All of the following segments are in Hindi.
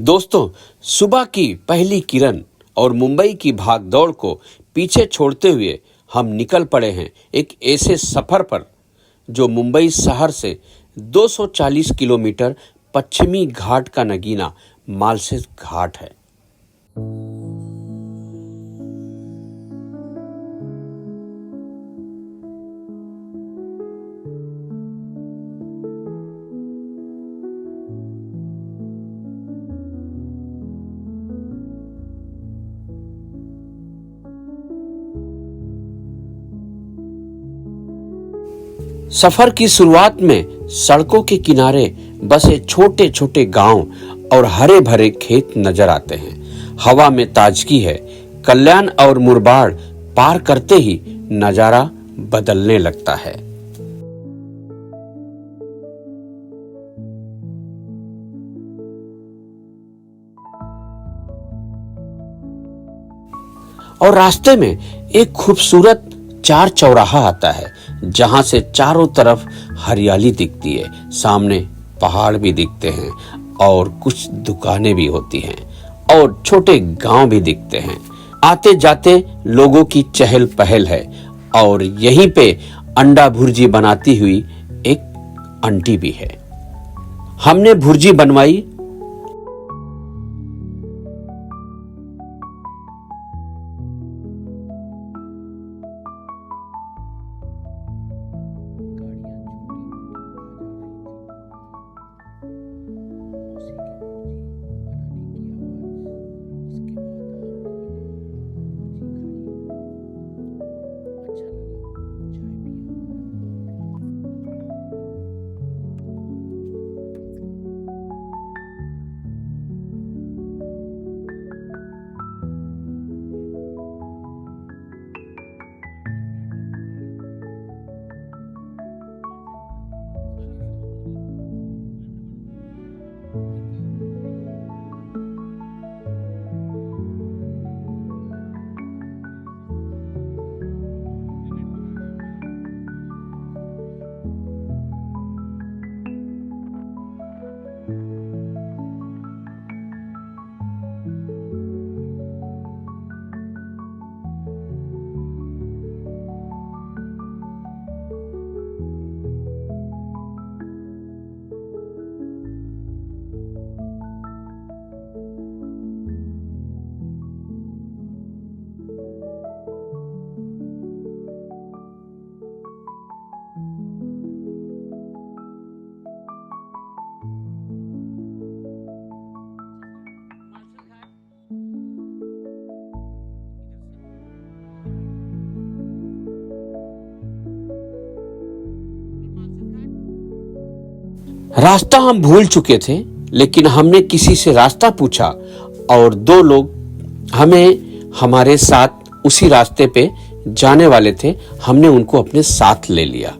दोस्तों, सुबह की पहली किरण और मुंबई की भागदौड़ को पीछे छोड़ते हुए हम निकल पड़े हैं एक ऐसे सफर पर जो मुंबई शहर से 240 किलोमीटर पश्चिमी घाट का नगीना मालसेज घाट है। सफर की शुरुआत में सड़कों के किनारे बसे छोटे छोटे गांव और हरे भरे खेत नजर आते हैं। हवा में ताजगी है। कल्याण और मुरबाड पार करते ही नजारा बदलने लगता है। और रास्ते में एक खूबसूरत चार चौराहा आता है जहां से चारों तरफ हरियाली दिखती है। सामने पहाड़ भी दिखते हैं और कुछ दुकानें भी होती हैं और छोटे गांव भी दिखते हैं। आते जाते लोगों की चहल पहल है और यहीं पे अंडा भुर्जी बनाती हुई एक आंटी भी है। हमने भुर्जी बनवाई। रास्ता हम भूल चुके थे, लेकिन हमने किसी से रास्ता पूछा और दो लोग हमें हमारे साथ उसी रास्ते पे जाने वाले थे। हमने उनको अपने साथ ले लिया।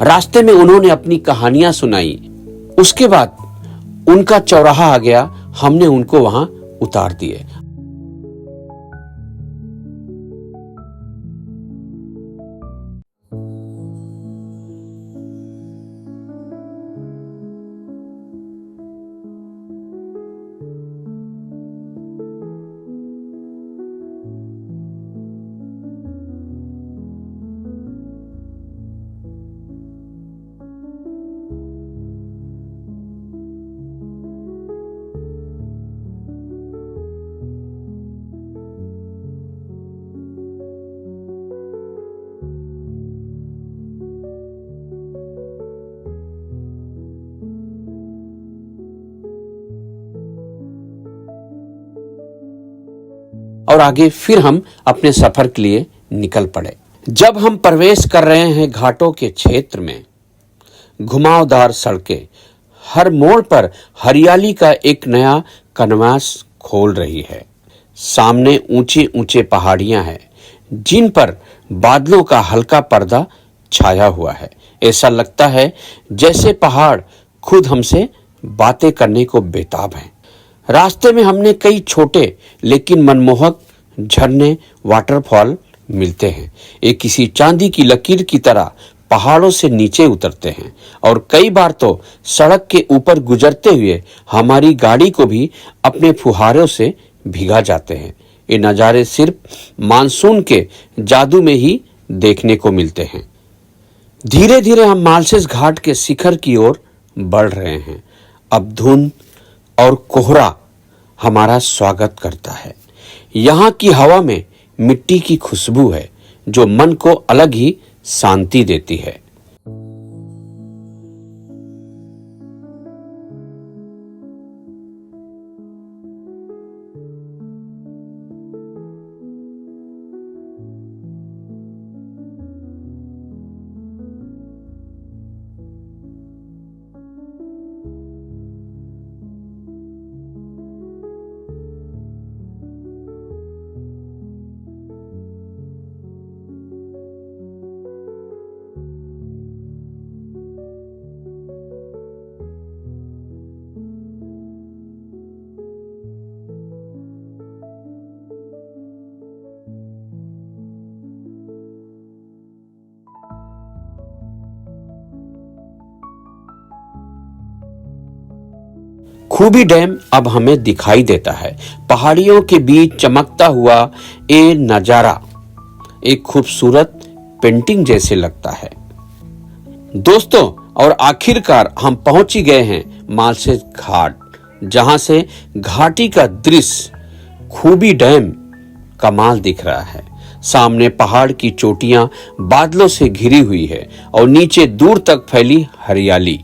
रास्ते में उन्होंने अपनी कहानियां सुनाई। उसके बाद उनका चौराहा आ गया। हमने उनको वहां उतार दिए। और आगे फिर हम अपने सफर के लिए निकल पड़े। जब हम प्रवेश कर रहे हैं घाटों के क्षेत्र में, घुमावदार सड़कें हर मोड़ पर हरियाली का एक नया कनवास खोल रही है। सामने ऊंचे ऊंचे पहाड़ियां हैं जिन पर बादलों का हल्का पर्दा छाया हुआ है। ऐसा लगता है जैसे पहाड़ खुद हमसे बातें करने को बेताब हैं। रास्ते में हमने कई छोटे लेकिन मनमोहक झरने, वाटरफॉल मिलते हैं। ये किसी चांदी की लकीर की तरह पहाड़ों से नीचे उतरते हैं और कई बार तो सड़क के ऊपर गुजरते हुए हमारी गाड़ी को भी अपने फुहारों से भिगा जाते हैं। ये नज़ारे सिर्फ मानसून के जादू में ही देखने को मिलते हैं। धीरे धीरे हम मालसेस घाट के शिखर की ओर बढ़ रहे हैं। अब धुंध और कोहरा हमारा स्वागत करता है। यहाँ की हवा में मिट्टी की खुशबू है जो मन को अलग ही शांति देती है। खूबी डैम अब हमें दिखाई देता है। पहाड़ियों के बीच चमकता हुआ ये नजारा एक खूबसूरत पेंटिंग जैसे लगता है। दोस्तों, और आखिरकार हम पहुंच ही गए हैं मालसेस घाट, जहां से घाटी का दृश्य खूबी डैम कमाल दिख रहा है। सामने पहाड़ की चोटियां बादलों से घिरी हुई है और नीचे दूर तक फैली हरियाली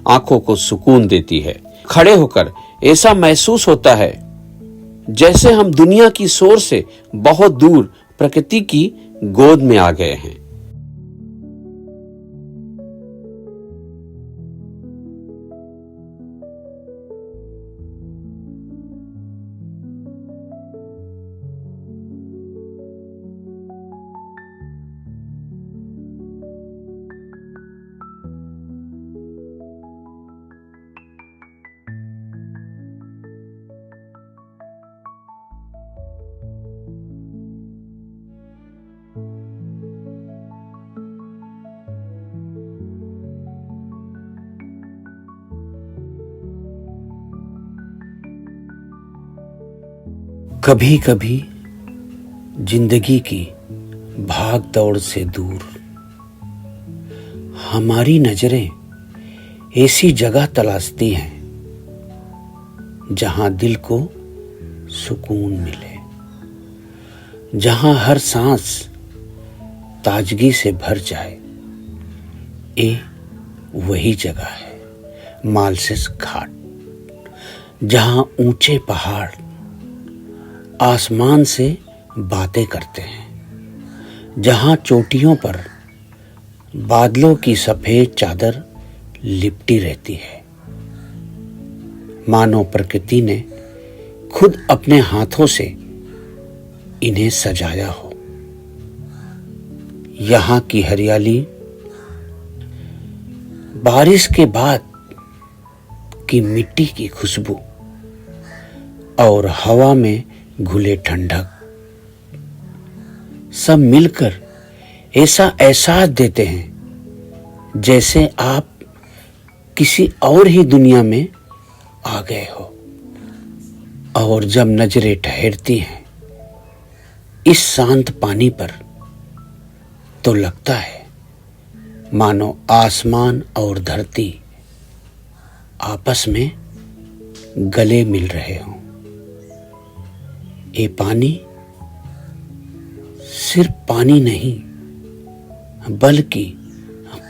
आंखों को सुकून देती है। खड़े होकर ऐसा महसूस होता है जैसे हम दुनिया की शोर से बहुत दूर प्रकृति की गोद में आ गए हैं। कभी कभी जिंदगी की भाग दौड़ से दूर हमारी नजरें ऐसी जगह तलाशती हैं जहां दिल को सुकून मिले, जहां हर सांस ताजगी से भर जाए। ये वही जगह है मालसेस घाट, जहां ऊंचे पहाड़ आसमान से बातें करते हैं, जहां चोटियों पर बादलों की सफेद चादर लिपटी रहती है, मानो प्रकृति ने खुद अपने हाथों से इन्हें सजाया हो। यहाँ की हरियाली, बारिश के बाद की मिट्टी की खुशबू और हवा में घुले ठंडक, सब मिलकर ऐसा एहसास देते हैं जैसे आप किसी और ही दुनिया में आ गए हो। और जब नजरें ठहरती हैं इस शांत पानी पर तो लगता है मानो आसमान और धरती आपस में गले मिल रहे हों। ये पानी सिर्फ पानी नहीं बल्कि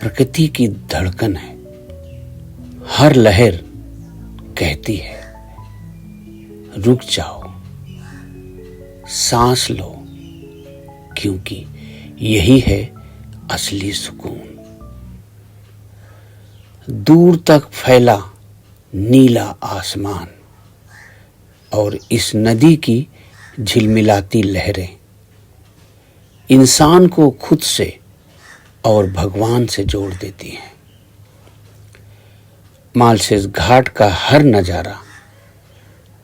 प्रकृति की धड़कन है। हर लहर कहती है रुक जाओ, सांस लो, क्योंकि यही है असली सुकून। दूर तक फैला नीला आसमान और इस नदी की झिलमिलाती लहरें इंसान को खुद से और भगवान से जोड़ देती हैं। मालसेज घाट का हर नजारा,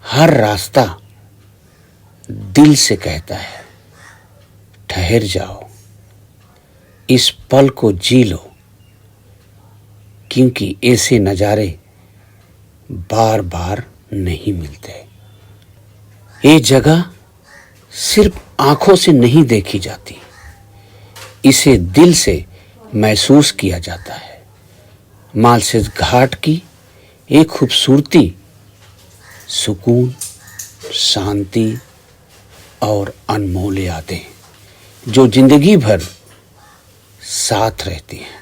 हर रास्ता दिल से कहता है, ठहर जाओ, इस पल को जी लो, क्योंकि ऐसे नजारे बार बार नहीं मिलते। ये जगह सिर्फ आंखों से नहीं देखी जाती, इसे दिल से महसूस किया जाता है। मालसेज घाट की एक खूबसूरती, सुकून, शांति और अनमोल यादें जो जिंदगी भर साथ रहती हैं।